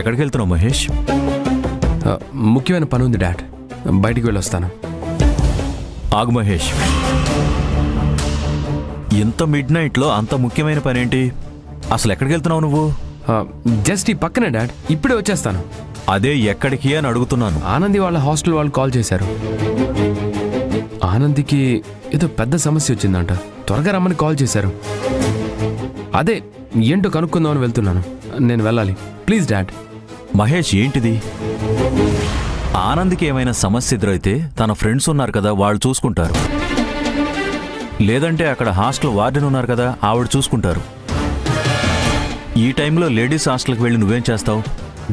ఎక్కడికి వెళ్తున్నావు మహేష్? ముఖ్యమైన పని ఉంది డాడ్, బయటికి వెళ్ళొస్తాను. ఆగు మహేష్, ఇంత మిడ్ నైట్లో అంత ముఖ్యమైన పని ఏంటి? అసలు ఎక్కడికి వెళ్తున్నావు నువ్వు? జస్ట్ ఈ పక్కనే డాడ్, ఇప్పుడే వచ్చేస్తాను. అదే ఎక్కడికి అని అడుగుతున్నాను. ఆనంది వాళ్ళ హాస్టల్ వాళ్ళు కాల్ చేశారు. ఆనందికి ఏదో పెద్ద సమస్య వచ్చిందంట, త్వరగా రమ్మని కాల్ చేశారు. అదే ఏంటో కనుక్కుందామని వెళ్తున్నాను. నేను వెళ్ళాలి, ప్లీజ్ డాడ్. మహేష్ ఏంటిది? ఆనంద్కి ఏమైనా సమస్య ఎదురైతే తన ఫ్రెండ్స్ ఉన్నారు కదా, వాళ్ళు చూసుకుంటారు. లేదంటే అక్కడ హాస్టల్ వార్డెన్ ఉన్నారు కదా, ఆవిడ చూసుకుంటారు. ఈ టైంలో లేడీస్ హాస్టల్కి వెళ్ళి నువ్వేం చేస్తావు?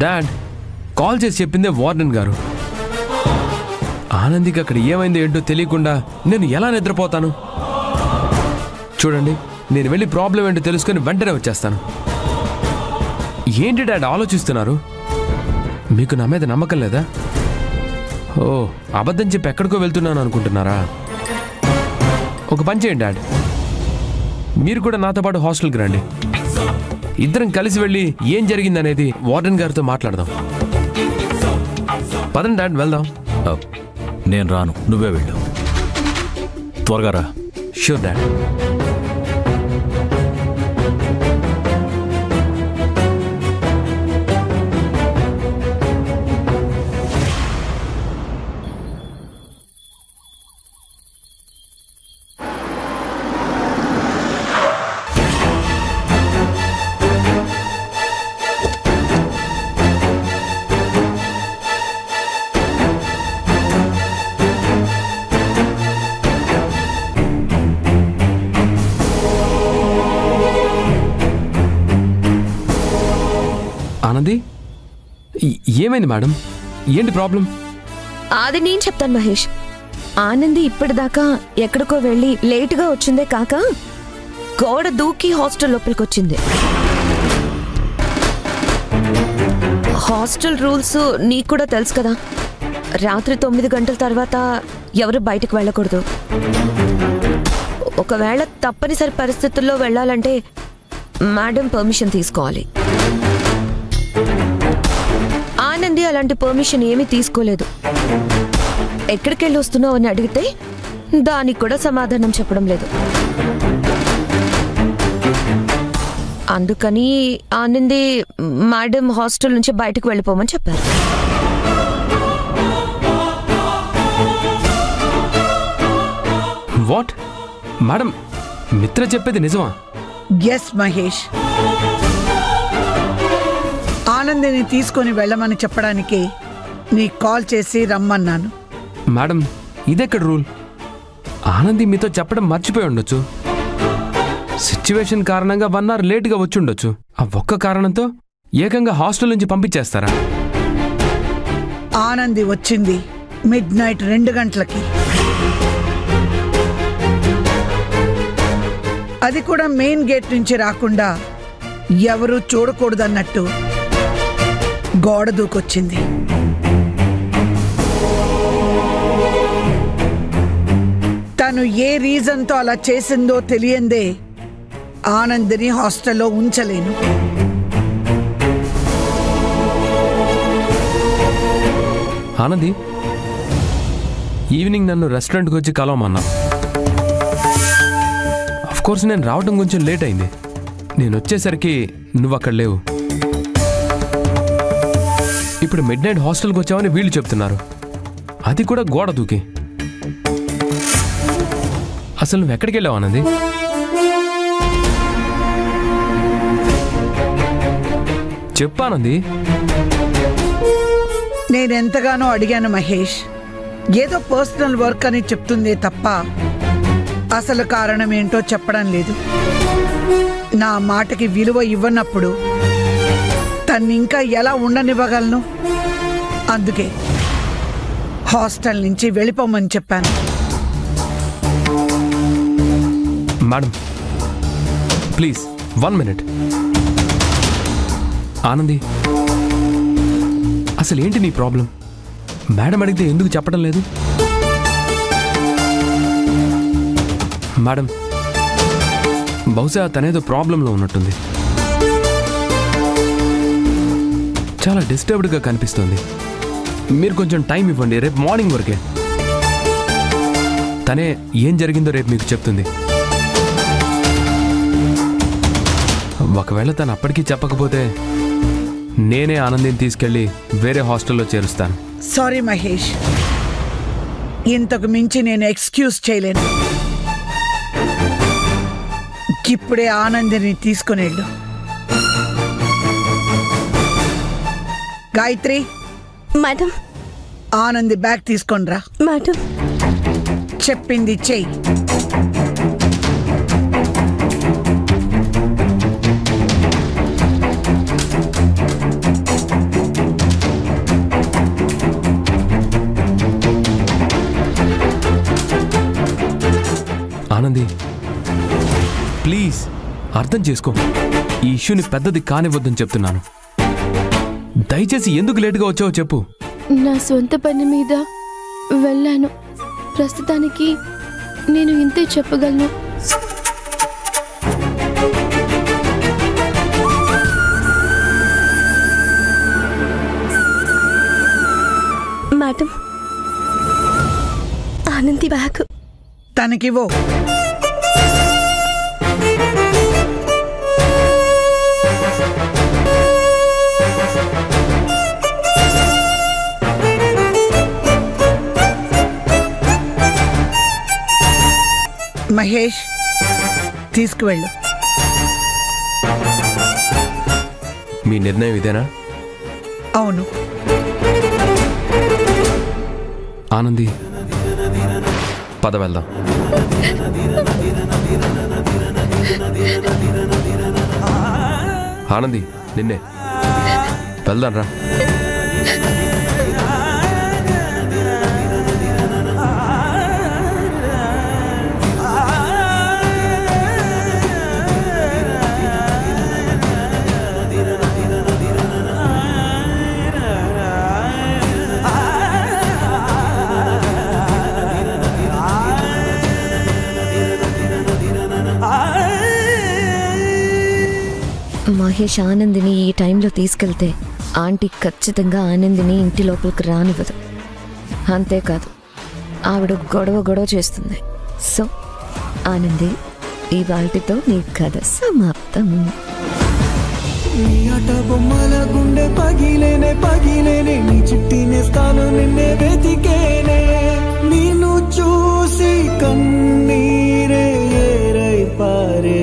డాడ్, కాల్ చేసి చెప్పిందే వార్డెన్ గారు. ఆనందికి అక్కడ ఏమైందో ఏంటో తెలియకుండా నేను ఎలా నిద్రపోతాను? చూడండి, నేను వెళ్ళి ప్రాబ్లం ఏంటో తెలుసుకొని వెంటనే వచ్చేస్తాను. ఏంటి డాడ్ ఆలోచిస్తున్నారు? మీకు నా మీద నమ్మకం లేదా? ఓ, అబద్ధం చెప్పి ఎక్కడికో వెళ్తున్నాను అనుకుంటున్నారా? ఒక పని చేయండి డాడ్, మీరు కూడా నాతో పాటు హాస్టల్కి రండి. ఇద్దరం కలిసి వెళ్ళి ఏం జరిగిందనేది వార్డెన్ గారితో మాట్లాడదాం. పదండి డాడ్, వెళ్దాం. నేను రాను, నువ్వే వెళ్ళు. త్వరగా రా. Sure dad. ఆనంది, ఏమైంది మేడం? ఏంటి ప్రాబ్లం? అది నేను చెప్తాను మహేష్. ఆనంది ఇప్పటిదాకా ఎక్కడికో వెళ్ళి లేటుగా వచ్చిందే కాక గోడ దూకి హాస్టల్ లోపలికి వచ్చింది. హాస్టల్ రూల్స్ నీకు కూడా తెలుసు కదా, రాత్రి 9 గంటల తర్వాత ఎవరు బయటకు వెళ్ళకూడదు. ఒకవేళ తప్పనిసరి పరిస్థితుల్లో వెళ్ళాలంటే మేడం పర్మిషన్ తీసుకోవాలి. ఆనంది అలాంటి పర్మిషన్ ఏమీ తీసుకోలేదు. ఎక్కడికెళ్ళి వస్తున్నావు అని అడిగితే దానికి కూడా సమాధానం చెప్పడం లేదు. అందుకని ఆనంది మేడం హాస్టల్ నుంచి బయటకు వెళ్ళిపోమని చెప్పారు. వాట్ మేడం, మిత్ర చెప్పేది నిజమా? ఎస్ మహేష్, ఆనందిని తీసుకొని వెళ్ళమని చెప్పడానికి నీకు కాల్ చేసి రమ్మన్నాను. మేడం, ఇదెక్కడ రూల్? ఆనంది మీతో చెప్పడం మర్చిపోయి ఉండొచ్చు. సిచ్యువేషన్ కారణంగా 1 hour లేటుగా వచ్చి ఉండొచ్చు. ఆ ఒక్క కారణంతో ఏకంగా హాస్టల్ నుంచి పంపించేస్తారా? ఆనంది వచ్చింది మిడ్నైట్ 2 గంటలకి. అది కూడా మెయిన్ గేట్ నుంచి రాకుండా ఎవరూ చూడకూడదన్నట్టు గోడ దూకొచ్చింది. తను ఏ రీజన్తో అలా చేసిందో తెలియందే ఆనందిని హాస్టల్లో ఉంచలేను. ఆనంది, ఈవినింగ్ నన్ను రెస్టారెంట్కి వచ్చి కలవమన్నా. అఫ్కోర్స్ నేను రావడం కొంచెం లేట్ అయింది. నేను వచ్చేసరికి నువ్వు అక్కడ లేవు. ఇప్పుడు మిడ్ నైట్ హాస్టల్కి వచ్చావని వీళ్ళు చెప్తున్నారు, అది కూడా గోడ దూకి. అసలు నువ్వు ఎక్కడికి వెళ్ళావు ఆనంది? చెప్పానంది. నేనెంతగానో అడిగాను మహేష్, ఏదో పర్సనల్ వర్క్ అని చెప్తుందే తప్ప అసలు కారణం ఏంటో చెప్పడం లేదు. నా మాటకి విలువ ఇవ్వనప్పుడు తన్నింకా ఎలా ఉండనివ్వగలను? అందుకే హాస్టల్ నుంచి వెళ్ళిపోమని చెప్పాను. Madam please 1 minute. ఆనంది, అసలు ఏంటి నీ ప్రాబ్లం? మేడం అడిగితే ఎందుకు చెప్పడం లేదు? మేడం, బహుశా తనేదో ప్రాబ్లంలో ఉన్నట్టుంది. చాలా డిస్టర్బ్డ్గా కనిపిస్తుంది. మీరు కొంచెం టైం ఇవ్వండి, రేపు మార్నింగ్ వరకే. తనే ఏం జరిగిందో రేపు మీకు చెప్తుంది. ఒకవేళ తను అప్పటికీ చెప్పకపోతే నేనే ఆనందిని తీసుకెళ్ళి వేరే హాస్టల్లో చేరుస్తాను. సారీ మహేష్, ఇంతకు మించి నేను ఎక్స్క్యూజ్ చేయలేను. ఇప్పుడే ఆనందిని తీసుకుని వెళ్ళు. గాయత్రి, మేడం. ఆనంది బ్యాగ్ తీసుకొని రా. మేడం. చెప్పింది చెయ్యి. ఆనంది, ప్లీజ్ అర్థం చేసుకో. ఈ ఇష్యూని పెద్దది కానివ్వద్దని చెప్తున్నాను. దయచేసి ఎందుకు లేటుగా వచ్చావో చెప్పు. నా సొంత పని మీద వెళ్ళాను. ప్రస్తుతానికి నేను ఇంతే చెప్పగలను. మేడం, ఆనంది బ్యాగ్ తనకివ్వు. మహేష్, తీసుకువెళ్ళు. మీ నిర్ణయం ఇదేనా? అవును. ఆనంది, పద వెళ్దాం. ఆనంది, నిన్నే వెళ్దాం రా. మహేష్ ఆనందిని ఈ టైంలో తీసుకెళ్తే ఆంటీ ఖచ్చితంగా ఆనందిని ఇంటి లోపలికి రానివ్వదు. అంతేకాదు, ఆవిడ గొడవ చేస్తుంది. సో ఆనంది, ఇవాల్టితో నీ కథ సమాప్తం. బొమ్మల గుండె పగిలేనే నీ చుట్టినేస్తాను నిన్నే వెతికేనే. నిన్ను చూసి కన్నీరే ఏరై పారే